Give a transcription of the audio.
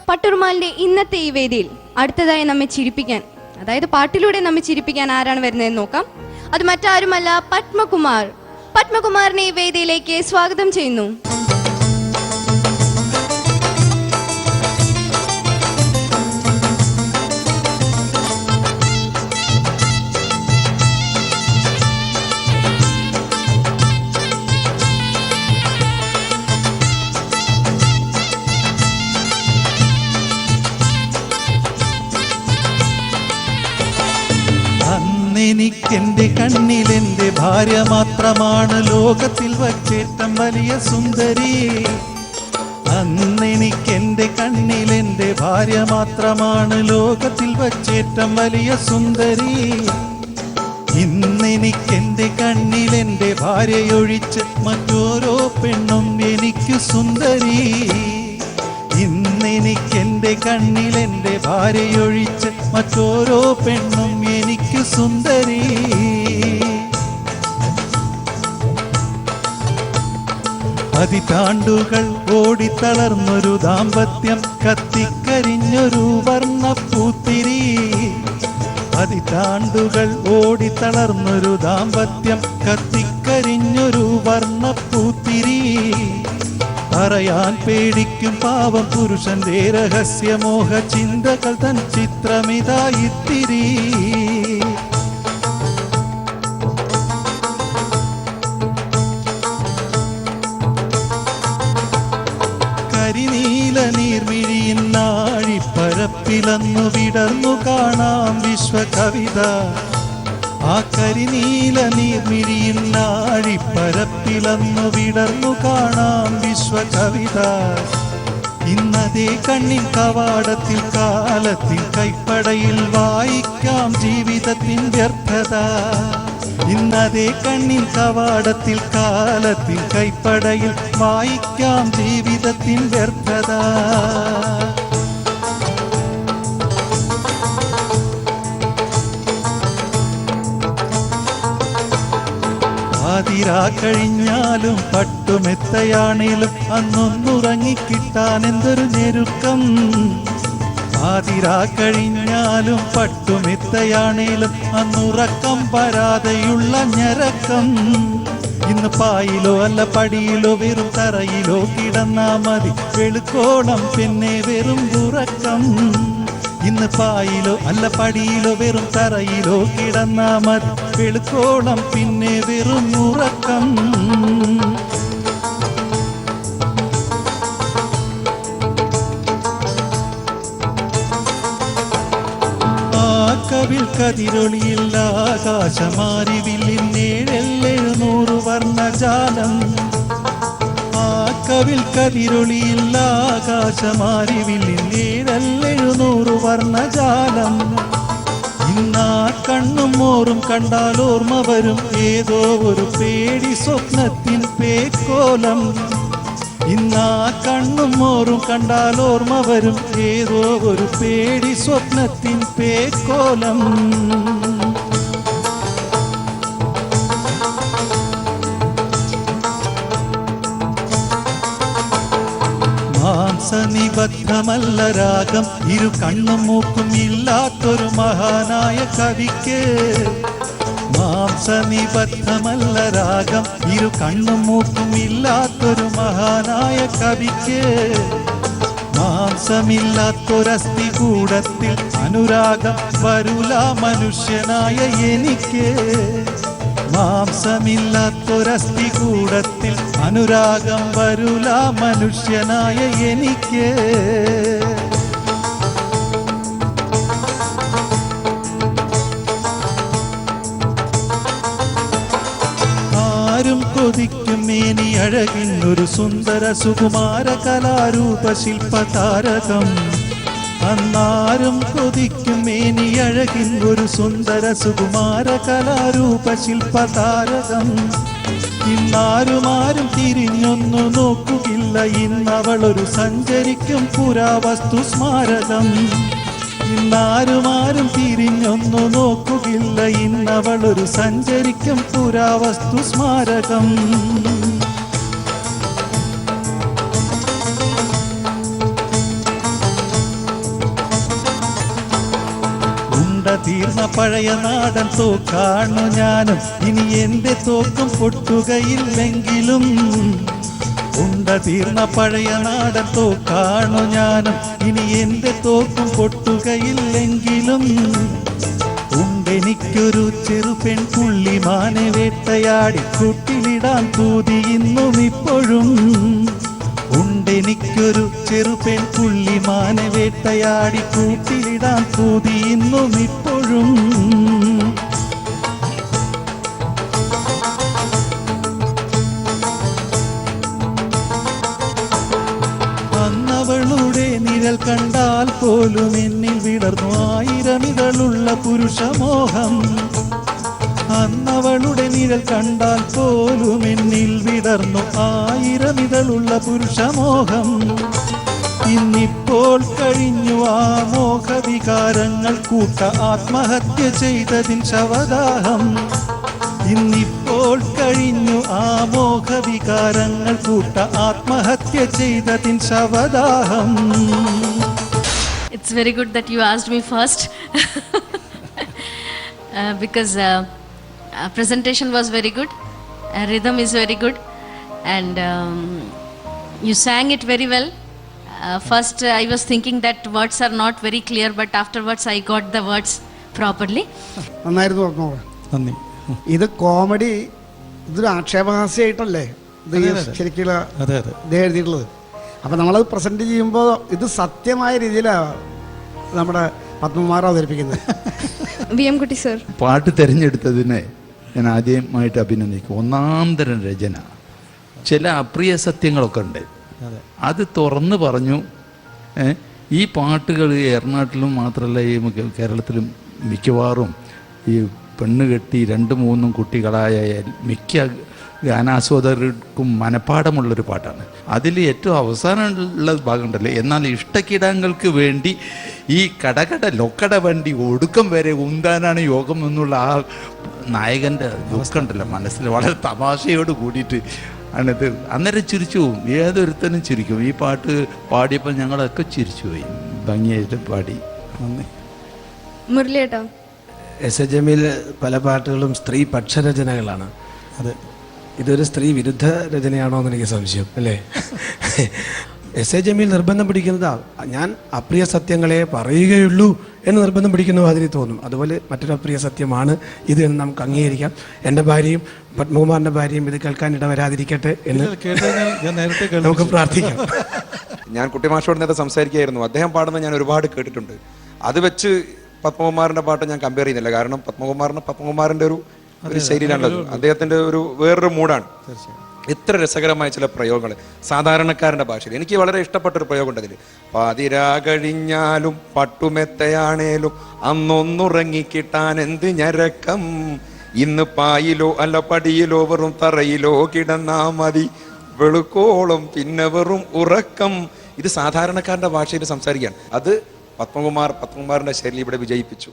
പട്ടുറുമാലിന്റെ ഇന്നത്തെ ഈ വേദിയിൽ അടുത്തതായി നമ്മെ ചിരിപ്പിക്കാൻ, അതായത് പാട്ടിലൂടെ നമ്മെ ചിരിപ്പിക്കാൻ ആരാണ് വരുന്നതെന്ന് നോക്കാം. അത് മറ്റാരുമല്ല, പത്മകുമാർ. പത്മകുമാറിനെ ഈ വേദിയിലേക്ക് സ്വാഗതം ചെയ്യുന്നു. എനിക്കെന്റെ കണ്ണിലെന്റെ ഭാര്യ മാത്രമാണ് ലോകത്തിൽ വച്ചേറ്റം വലിയ സുന്ദരി. അന്നെനിക്കെന്റെ കണ്ണിലെന്റെ ഭാര്യ മാത്രമാണ് ലോകത്തിൽ വച്ചേറ്റം വലിയ സുന്ദരി. ഇന്നെനിക്കെന്റെ കണ്ണിലെന്റെ ഭാര്യയൊഴിച്ച് മറ്റോരോ പെണ്ണും എനിക്ക് സുന്ദരി. ഇന്നെനിക്കെന്റെ കണ്ണിലെന്റെ ഭാര്യയൊഴിച്ച് മറ്റോരോ പെണ്ണും എനിക്ക് സുന്ദരി. പതിറ്റാണ്ടുകൾ ഓടിത്തളർന്നൊരു ദാമ്പത്യം, കത്തിക്കരിഞ്ഞൊരു വർണ്ണപ്പൂത്തിരി. പതിറ്റാണ്ടുകൾ ഓടിത്തളർന്നൊരു ദാമ്പത്യം, കത്തിക്കരിഞ്ഞൊരു വർണ്ണപ്പൂത്തിരി. പറയാൻ പേടിക്കും പാവം പുരുഷന്റെ രഹസ്യമോഹ ചിന്തകൾ തൻ ചിത്രമിതായിത്തിരി. കരിനീല നീർമിഴിയിൽ നാഴിപ്പരപ്പിലന്നു വിടർന്നു കാണാം വിശ്വകവിത. ആ കരിനീല നീർമിഴിയിൽ നാഴിപ്പരപ്പിലന്നു വിടർന്നു കാണാം വിശ്വകവിത. ഇന്നതേ കണ്ണിൻ കവാടത്തിൽ കാലത്തിൻ കൈപ്പടയിൽ വായിക്കാം ജീവിതത്തിൻ വ്യർത്ഥത. ഇന്നതേ കണ്ണിൻ കവാടത്തിൽ കാലത്തിൻ കൈപ്പടയിൽ വായിക്കാം ജീവിതത്തിൻ വ്യർത്ഥത. ആതിരാ കഴിഞ്ഞാലും പട്ടുമെത്തയാണേലും അന്നൊന്നുറങ്ങിക്കിട്ടാൻ എന്തൊരു ഞെരുക്കം. ആതിരാ കഴിഞ്ഞാലും പട്ടുമെത്തയാണേലും അന്നുറക്കം വരാതെയുള്ള ഞരക്കം. ഇന്ന് പായിലോ അല്ല പടിയിലോ വെറും തറയിലോ കിടന്നാ മതി വെളുക്കോളം പിന്നെ വെറും ഉറക്കം. ഇന്ന് പായിലോ അല്ല പടിയിലോ വെറും തറയിലോ കിടന്നാ മതി വെളുക്കോളം പിന്നെ വെറും ഉറക്കം. ആ കവിൽ കതിരൊളിയിൽ ആകാശമാരിവില്ലിൻ 700 വർണ്ണജാലം. ആ കവിൽ കതിരൊളിയിൽ ആകാശമാരിവില്ലിൻ 700 വർണ്ണജാലം. ഇന്നാ കണ്ണും മോറും കണ്ടാൽ ഓർമ്മ വരും ഏതോ ഒരു പേടി സ്വപ്നത്തിൻ പേക്കോലം. ഇന്നാ കണ്ണും മോറും കണ്ടാൽ ഓർമ്മ വരും ഏതോ ഒരു പേടി സ്വപ്നത്തിൻ പേക്കോലം. മാംസനിബദ്ധമല്ല രാഗം, ഇരു കണ്ണും മൂക്കും ഇല്ലാത്തൊരു മഹാനായ കവിക്ക്. മാംസനിബദ്ധമല്ല രാഗം, ഇരു കണ്ണും മൂക്കും ഇല്ലാത്തൊരു മഹാനായ കവിക്ക്. മാംസമില്ലാത്തൊരസ്ഥി കൂടത്തിൽ അനുരാഗം വരൂല മനുഷ്യനായ എനിക്ക്. മാംസമില്ലാത്തൊരസ്ഥി കൂടത്തിൽ അനുരാഗം വരൂല മനുഷ്യനായ എനിക്ക്. ആരും കൊതിക്കും മേനി അഴകിൻ ഒരു സുന്ദര സുകുമാര കലാരൂപ ശില്പതാരകം. അന്നാരും കൊതിക്കും മേനി അഴകിൻ ഒരു സുന്ദര സുകുമാര കലാരൂപ ശില്പതാരകം. ഇന്നാരുമാരും തിരിഞ്ഞൊന്നു നോക്കുകില്ല, ഇന്നവളൊരു സഞ്ചരിക്കും പുരാവസ്തു സ്മാരകം. ഇന്നാരുമാരും തിരിഞ്ഞൊന്നു നോക്കുകില്ല, ഇന്നവളൊരു സഞ്ചരിക്കും പുരാവസ്തു സ്മാരകം. തീർന്ന പഴയ നാടൻ തോക്കാണു ഞാനും, ഇനി എന്റെ തോക്കും പൊട്ടുകയില്ലെങ്കിലും. തീർന്ന പഴയ നാടൻ തോക്കാണു ഞാനും, ഇനി എന്റെ തോക്കും പൊട്ടുകയില്ലെങ്കിലും. ഉണ്ടെനിക്കൊരു ചെറുപെൺ പുള്ളിമാനെ വേട്ടയാടി കൂട്ടിലിടാൻ പൂതി ഇന്നും ഇപ്പോഴും. ഉണ്ടെനിക്കൊരു ചെറുപെൺ പുള്ളിമാനെ വേട്ടയാടി കൂട്ടിലിടാൻ പൂതി ഇന്നും ഇപ്പോഴും. അന്നവളുടെ നിഴൽ കണ്ടാൽ പോലും എന്നിൽ വിടർന്നു 1000 ഇതളുള്ള പുരുഷമോഹം. അന്നവളുടെ നിഴൽ കണ്ടാൽ പോലും എന്നിൽ വിടർന്നു 1000 ഇതളുള്ള പുരുഷമോഹം. ഇന്നിപ്പോൾ കഴിഞ്ഞു ആ മോഹവികാരങ്ങൾ കൂട്ട ആത്മഹത്യ ചെയ്തതിൻ ശവദാഹം. ഇന്നിപ്പോൾ കഴിഞ്ഞു ആ മോഹവികാരങ്ങൾ കൂട്ട ആത്മഹത്യ ചെയ്തതിൻ ശവദാഹം. It's very good that you asked me first because presentation was very good, rhythm is very good, and you sang it very well. First I was thinking that words are not very clear, but afterwards I got the words properly. നന്നായിരുന്നു പറഞ്ഞോ. നന്ദി. ഇത് comedy, ഇതൊരു ആക്ഷേപഹാസ്യമായിട്ടല്ലേ ഇത് ശരിക്കുള്ള ഇത് എഴുതിയിട്ടുള്ളത്. അപ്പം നമ്മളത് പ്രസൻറ്റ് ചെയ്യുമ്പോൾ ഇത് സത്യമായ രീതിയിലാണ് നമ്മുടെ പത്മകുമാർ അവതരിപ്പിക്കുന്നത്. VM കുട്ടി സർ, പാട്ട് തിരഞ്ഞെടുത്തതിനെ ഞാൻ ആദ്യമായിട്ട് അഭിനന്ദിക്കും. ഒന്നാം തരം രചന. ചില അപ്രിയ സത്യങ്ങളൊക്കെ ഉണ്ട്, അത് തുറന്നു പറഞ്ഞു. ഈ പാട്ടുകൾ എറണാകുളത്തിലും മാത്രമല്ല ഈ കേരളത്തിലും മിക്കവാറും ഈ പെണ്ണ് കെട്ടി 2-3 കുട്ടികളായ മിക്ക ഗാനാസ്വാദകർക്കും മനഃപ്പാടമുള്ളൊരു പാട്ടാണ്. അതിൽ ഏറ്റവും അവസാനമുള്ള ഭാഗമുണ്ടല്ലോ, എന്നാൽ ഇഷ്ടക്കിടങ്ങൾക്ക് വേണ്ടി ഈ കടകട ലൊക്കട വണ്ടി ഒടുക്കം വരെ ഉന്താനാണ് യോഗം എന്നുള്ള ആ നായകൻ്റെ ദുഃഖമുണ്ടല്ലോ മനസ്സിൽ, വളരെ തമാശയോട് കൂടിയിട്ട് ആണിത്. അന്നേരം ചിരിച്ചു പോവും, ഏതൊരുത്തനും ചിരിക്കും. ഈ പാട്ട് പാടിയപ്പോൾ ഞങ്ങളൊക്കെ ചിരിച്ചു പോയി, ഭംഗിയായിട്ട് പാടി. നന്ദി. മുരളിയേട്ടാ, എസ് എ ജമീൽ പല പാട്ടുകളും സ്ത്രീ പക്ഷരചനകളാണ്. അതെ, ഇതൊരു സ്ത്രീ വിരുദ്ധ രചനയാണോ എന്ന് എനിക്ക് സംശയം, അല്ലേ? എസ് എ ജമീൽ നിർബന്ധം പിടിക്കുന്നതാ, ഞാൻ അപ്രിയ സത്യങ്ങളെ പറയുകയുള്ളൂ എന്ന് നിർബന്ധം പിടിക്കുന്നു അതിന് തോന്നും. അതുപോലെ മറ്റൊരു അപ്രിയ സത്യമാണ് ഇത് എന്ന് നമുക്ക് അംഗീകരിക്കാം. എൻ്റെ ഭാര്യയും പത്മകുമാറിൻ്റെ ഭാര്യയും ഇത് കേൾക്കാൻ ഇടവരാതിരിക്കട്ടെ എന്ന് നമുക്ക് പ്രാർത്ഥിക്കാം. ഞാൻ കുട്ടിമാഷോട് നേരത്തെ സംസാരിക്കുകയായിരുന്നു. അദ്ദേഹം പാടുന്നത് ഞാൻ ഒരുപാട് കേട്ടിട്ടുണ്ട്. അത് വെച്ച് പത്മകുമാറിൻ്റെ പാട്ട് ഞാൻ കമ്പയർ ചെയ്യുന്നില്ല. കാരണം പത്മകുമാറിൻ്റെ ഒരു ശൈലിയിലാണത്. അദ്ദേഹത്തിൻ്റെ വേറൊരു മൂഡാണ്. ഇത്ര രസകരമായ ചില പ്രയോഗങ്ങൾ സാധാരണക്കാരൻ്റെ ഭാഷയിൽ എനിക്ക് വളരെ ഇഷ്ടപ്പെട്ടൊരു പ്രയോഗമുണ്ട് അതിൽ. പാതിരാ കഴിഞ്ഞാലും പട്ടുമെത്തയാണേലും അന്നൊന്നുറങ്ങിക്കിട്ടാൻ എന്ത് ഞരക്കം, ഇന്ന് പായിലോ അല്ല പടിയിലോ വെറും തറയിലോ കിടന്നാ മതി, വെളുക്കോളം പിന്നെ വെറും ഉറക്കം. ഇത് സാധാരണക്കാരൻ്റെ ഭാഷയിൽ സംസാരിക്കുകയാണ്. അത് പത്മകുമാറിൻ്റെ ശൈലി ഇവിടെ വിജയിപ്പിച്ചു.